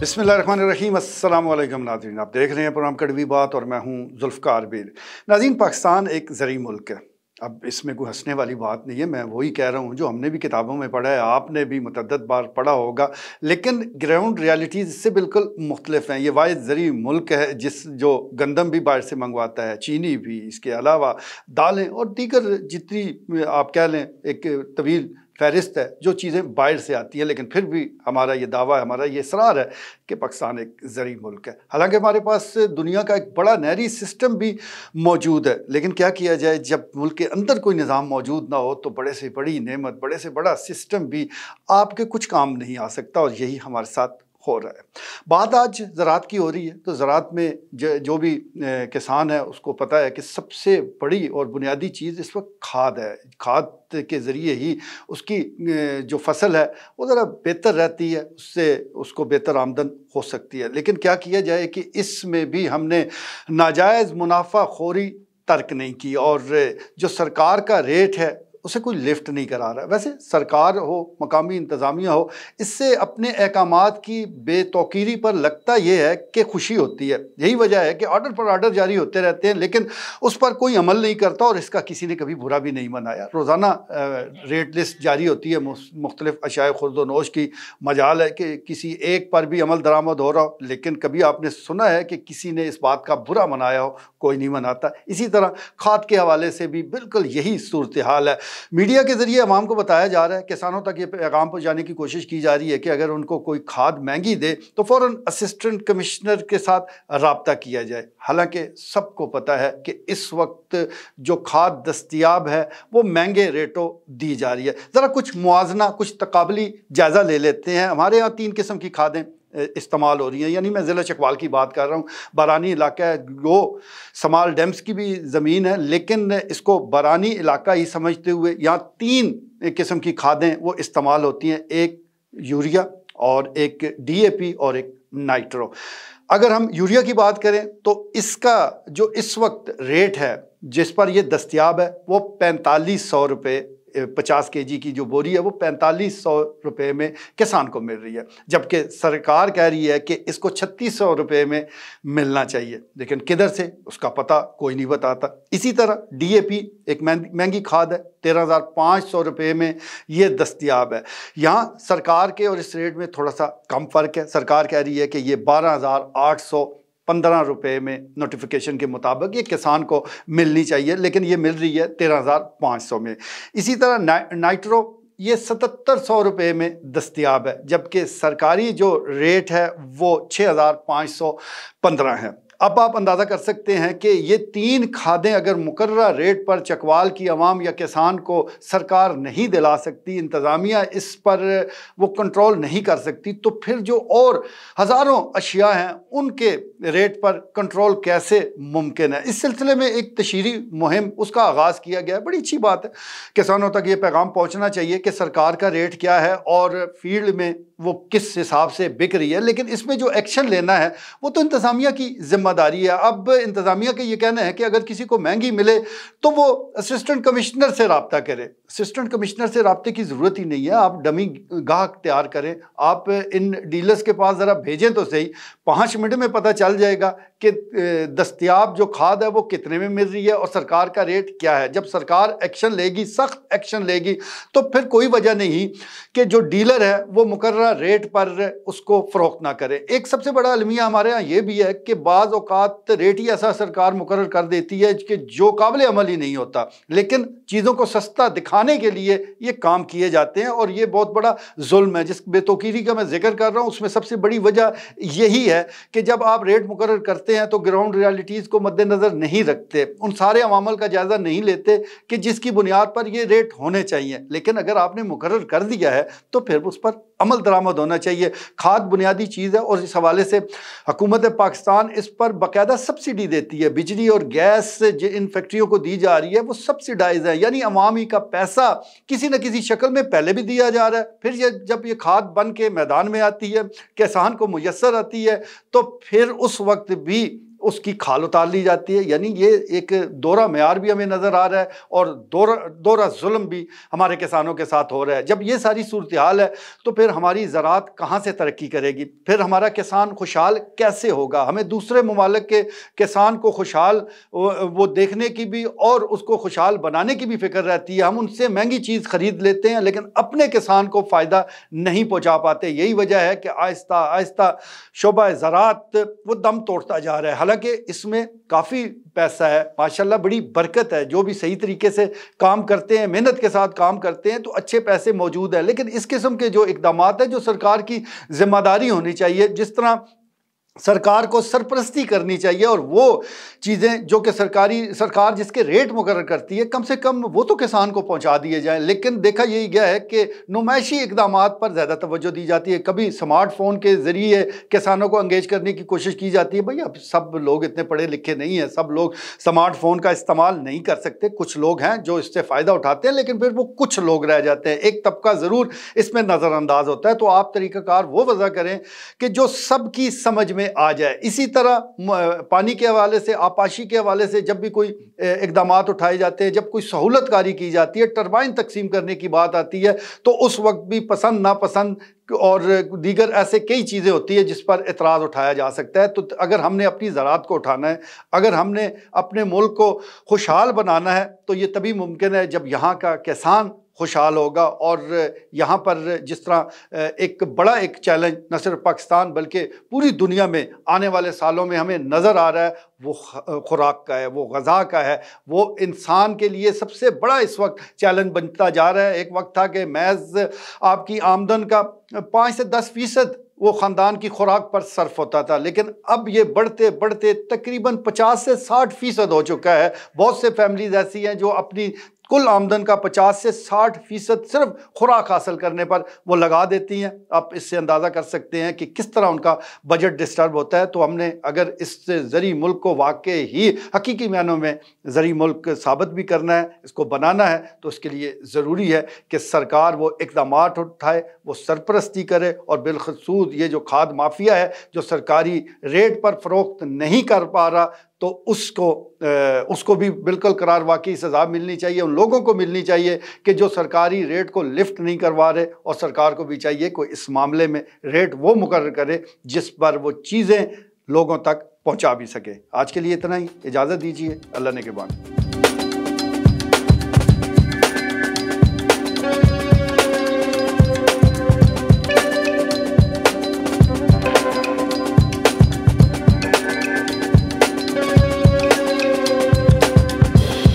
बिस्मिल्लाहिर्रहमानिर्रहीम। अस्सलाम वालेकुम नाज़रीन, आप देख रहे हैं प्रोग्राम कड़वी बात और मैं हूं जुल्फ़कार बीर। नाज़रीन, पाकिस्तान एक ज़री मुल्क है। अब इसमें कोई हंसने वाली बात नहीं है, मैं वही कह रहा हूँ जो हमने भी किताबों में पढ़ा है, आपने भी मुतअद्दिद बार पढ़ा होगा, लेकिन ग्राउंड रियलिटीज़ इससे बिल्कुल मुख्तलिफ हैं। ये वाहिद ज़री मुल्क है जो गंदम भी बाहर से मंगवाता है, चीनी भी, इसके अलावा दालें और दीगर जितनी आप कह लें एक तवील फहरिस्त है जो चीज़ें बाहर से आती हैं। लेकिन फिर भी हमारा ये दावा है, हमारा ये इसरार है कि पाकिस्तान एक ज़री मुल्क है। हालांकि हमारे पास दुनिया का एक बड़ा नहरी सिस्टम भी मौजूद है, लेकिन क्या किया जाए, जब मुल्क के अंदर कोई निज़ाम मौजूद ना हो तो बड़े से बड़ी नेमत, बड़े से बड़ा सिस्टम भी आपके कुछ काम नहीं आ सकता, और यही हमारे साथ हो रहा है। बात आज ज़राअत की हो रही है, तो ज़राअत में जो भी किसान है उसको पता है कि सबसे बड़ी और बुनियादी चीज़ इस वक्त खाद है। खाद के ज़रिए ही उसकी जो फसल है वो ज़रा बेहतर रहती है, उससे उसको बेहतर आमदन हो सकती है। लेकिन क्या किया जाए कि इसमें भी हमने नाजायज़ मुनाफाखोरी तर्क नहीं की, और जो सरकार का रेट है उसे कोई लिफ्ट नहीं करा रहा है। वैसे सरकार हो, मकामी इंतज़ामिया हो, इससे अपने अहकामात की बेतौकीरी पर लगता यह है कि खुशी होती है। यही वजह है कि ऑर्डर पर ऑर्डर जारी होते रहते हैं, लेकिन उस पर कोई अमल नहीं करता, और इसका किसी ने कभी बुरा भी नहीं मनाया। रोज़ाना रेट लिस्ट जारी होती है मुख्तलिफ अशाए खुर्द नोश की। मजाल है कि किसी एक पर भी अमल दरामद हो रहा हो, लेकिन कभी आपने सुना है कि किसी ने इस बात का बुरा मनाया हो? कोई नहीं मनाता। इसी तरह खाद के हवाले से भी बिल्कुल यही सूरत हाल है। मीडिया के ज़रिए अवाम को बताया जा रहा है, किसानों तक ये पैगाम पहुँचाने की कोशिश की जा रही है कि अगर उनको कोई खाद महंगी दे तो फ़ौरन असिस्टेंट कमिश्नर के साथ रब्ता किया जाए। हालांकि सबको पता है कि इस वक्त जो खाद दस्तयाब है वो महंगे रेटों दी जा रही है। ज़रा कुछ मुआवजना, कुछ तकाबली जायज़ा ले लेते हैं। हमारे यहाँ 3 किस्म की खादें इस्तेमाल हो रही हैं, यानी मैं ज़िला चकवाल की बात कर रहा हूँ। बारानी इलाका है, वो समाल डैम्स की भी ज़मीन है, लेकिन इसको बारानी इलाका ही समझते हुए यहाँ 3 किस्म की खादें वो इस्तेमाल होती हैं। एक यूरिया और एक DAP और एक नाइट्रो। अगर हम यूरिया की बात करें तो इसका जो इस वक्त रेट है जिस पर यह दस्तयाब है वो 4500 रुपये, 50 kg की जो बोरी है वो 4500 रुपये में किसान को मिल रही है, जबकि सरकार कह रही है कि इसको 3600 रुपये में मिलना चाहिए। लेकिन किधर से, उसका पता कोई नहीं बताता। इसी तरह DAP एक महंगी खाद है, 13,500 रुपये में ये दस्तयाब है। यहाँ सरकार के और इस रेट में थोड़ा सा कम फ़र्क है। सरकार कह रही है कि ये 12,815 रुपये में नोटिफिकेशन के मुताबिक ये किसान को मिलनी चाहिए, लेकिन ये मिल रही है 13,500 में। इसी तरह नाइट्रो ये 7,700 रुपये में दस्तयाब है, जबकि सरकारी जो रेट है वो 6,515 है। अब आप अंदाज़ा कर सकते हैं कि ये 3 खादें अगर मुकर्रर रेट पर चकवाल की आवाम या किसान को सरकार नहीं दिला सकती, इंतज़ामिया इस पर वो कंट्रोल नहीं कर सकती, तो फिर जो और हज़ारों अशिया हैं उनके रेट पर कंट्रोल कैसे मुमकिन है। इस सिलसिले में एक तशरीही मुहिम उसका आगाज़ किया गया है। बड़ी अच्छी बात है, किसानों तक ये पैगाम पहुँचना चाहिए कि सरकार का रेट क्या है और फील्ड में वो किस हिसाब से बिक रही है। लेकिन इसमें जो एक्शन लेना है वो तो इंतज़ामिया की जिम्मेदारी है। अब इंतज़ामिया का ये कहना है कि अगर किसी को महंगी मिले तो वो असिस्टेंट कमिश्नर से रब्ता करे। असिस्टेंट कमिश्नर से रब्ते की ज़रूरत ही नहीं है, आप डमी गाहक तैयार करें, आप इन डीलर्स के पास ज़रा भेजें तो सही। 5 मिनट में पता चल जाएगा कि दस्तयाब जो खाद है वो कितने में मिल रही है और सरकार का रेट क्या है। जब सरकार एक्शन लेगी, सख्त एक्शन लेगी, तो फिर कोई वजह नहीं कि जो डीलर है वो मुकर्रर रेट पर उसको फरोख्त ना करे। एक सबसे बड़ा अलमिया हमारे यहाँ ये भी है कि बाज़ औक़ात रेट ही ऐसा सरकार मुकर्रर कर देती है कि जो काबिल अमल ही नहीं होता, लेकिन चीज़ों को सस्ता दिखाने के लिए ये काम किए जाते हैं, और ये बहुत बड़ा जुल्म है। जिस बेतौकीरी का मैं जिक्र कर रहा हूँ उसमें सबसे बड़ी वजह यही है कि जब आप रेट मुकर्रर करते हैं तो ग्राउंड रियलिटीज़ को मद्देनज़र नहीं रखते, उन सारे अवामल का जायज़ा नहीं लेते कि जिसकी बुनियाद पर ये रेट होने चाहिए। लेकिन अगर आपने मुकर्रर कर दिया है तो फिर उस पर अमल दरामद होना चाहिए। खाद बुनियादी चीज़ है, और इस हवाले से हुकूमत पाकिस्तान इस पर बाकायदा सब्सिडी देती है। बिजली और गैस जो इन फैक्ट्रियों को दी जा रही है वो सब्सिडाइज है, यानी अवामी का पैसा किसी न किसी शक्ल में पहले भी दिया जा रहा है, फिर जब ये खाद बन के मैदान में आती है, किसान को मुयस्सर आती है, तो फिर उस वक्त भी उसकी खाल उतार ली जाती है। यानी ये एक दोहरा मेयार भी हमें नज़र आ रहा है और दोहरा जुल्म भी हमारे किसानों के साथ हो रहा है। जब ये सारी सूरत हाल है तो फिर हमारी ज़राअत कहाँ से तरक्की करेगी, फिर हमारा किसान खुशहाल कैसे होगा। हमें दूसरे ममालिक के किसान को खुशहाल वो देखने की भी और उसको खुशहाल बनाने की भी फिक्र रहती है। हम उनसे महंगी चीज़ खरीद लेते हैं लेकिन अपने किसान को फ़ायदा नहीं पहुँचा पाते। यही वजह है कि आहिस्ता आहिस्ता शोबा ज़राअत वो दम तोड़ता जा रहा है। हालांकि इसमें काफ़ी पैसा है, माशाल्लाह बड़ी बरकत है। जो भी सही तरीके से काम करते हैं, मेहनत के साथ काम करते हैं तो अच्छे पैसे मौजूद है। लेकिन इस किस्म के जो इक़दामात है, जो सरकार की जिम्मेदारी होनी चाहिए, जिस तरह सरकार को सरपरस्ती करनी चाहिए और वो चीज़ें जो कि सरकार जिसके रेट मुकर्रर करती है, कम से कम वो तो किसान को पहुंचा दिए जाएं। लेकिन देखा यही गया है कि नुमाइशी इक़दामात पर ज़्यादा तवज्जो दी जाती है। कभी स्मार्टफोन के ज़रिए किसानों को एंगेज करने की कोशिश की जाती है। भाई अब सब लोग इतने पढ़े लिखे नहीं हैं, सब लोग स्मार्टफोन का इस्तेमाल नहीं कर सकते। कुछ लोग हैं जो इससे फ़ायदा उठाते हैं, लेकिन फिर वो कुछ लोग रह जाते हैं। एक तबका ज़रूर इसमें नज़रअंदाज होता है। तो आप तरीक़ाकार वो वज़ा करें कि जो सबकी समझ में आ जाए। इसी तरह पानी के हवाले से, आपाशी के हवाले से जब भी कोई इक़दामात उठाए जाते हैं, जब कोई सहूलतकारी की जाती है, टरबाइन तकसीम करने की बात आती है, तो उस वक्त भी पसंद नापसंद और दीगर ऐसे कई चीज़ें होती है जिस पर एतराज़ उठाया जा सकता है। तो अगर हमने अपनी ज़राअत को उठाना है, अगर हमने अपने मुल्क को खुशहाल बनाना है, तो ये तभी मुमकिन है जब यहाँ का किसान खुशहाल होगा। और यहाँ पर जिस तरह एक बड़ा एक चैलेंज न सिर्फ पाकिस्तान बल्कि पूरी दुनिया में आने वाले सालों में हमें नज़र आ रहा है, वो खुराक का है, वो ग़ज़ा का है। वो इंसान के लिए सबसे बड़ा इस वक्त चैलेंज बनता जा रहा है। एक वक्त था कि महज आपकी आमदन का 5 से 10% वो ख़ानदान की खुराक पर सर्फ होता था, लेकिन अब ये बढ़ते बढ़ते तकरीबन 50 से 60% हो चुका है। बहुत से फैमिलीज़ ऐसी हैं जो अपनी कुल आमदन का 50 से 60% सिर्फ खुराक हासिल करने पर वो लगा देती हैं। आप इससे अंदाज़ा कर सकते हैं कि किस तरह उनका बजट डिस्टर्ब होता है। तो हमने अगर इस ज़री मुल्क को वाकई ही हकीकी मायनों में ज़री मुल्क साबित भी करना है, इसको बनाना है, तो उसके लिए ज़रूरी है कि सरकार वो इक़दामात उठाए, वो सरपरस्ती करे। और बिलखसूस ये जो खाद माफिया है, जो सरकारी रेट पर फ़रोख्त नहीं कर पा रहा, तो उसको भी बिल्कुल करार वाकई सज़ा मिलनी चाहिए। उन लोगों को मिलनी चाहिए कि जो सरकारी रेट को लिफ्ट नहीं करवा रहे, और सरकार को भी चाहिए कि इस मामले में रेट वो मुकर्रर करे जिस पर वो चीज़ें लोगों तक पहुंचा भी सके। आज के लिए इतना ही, इजाज़त दीजिए। अल्लाह ने के बाद।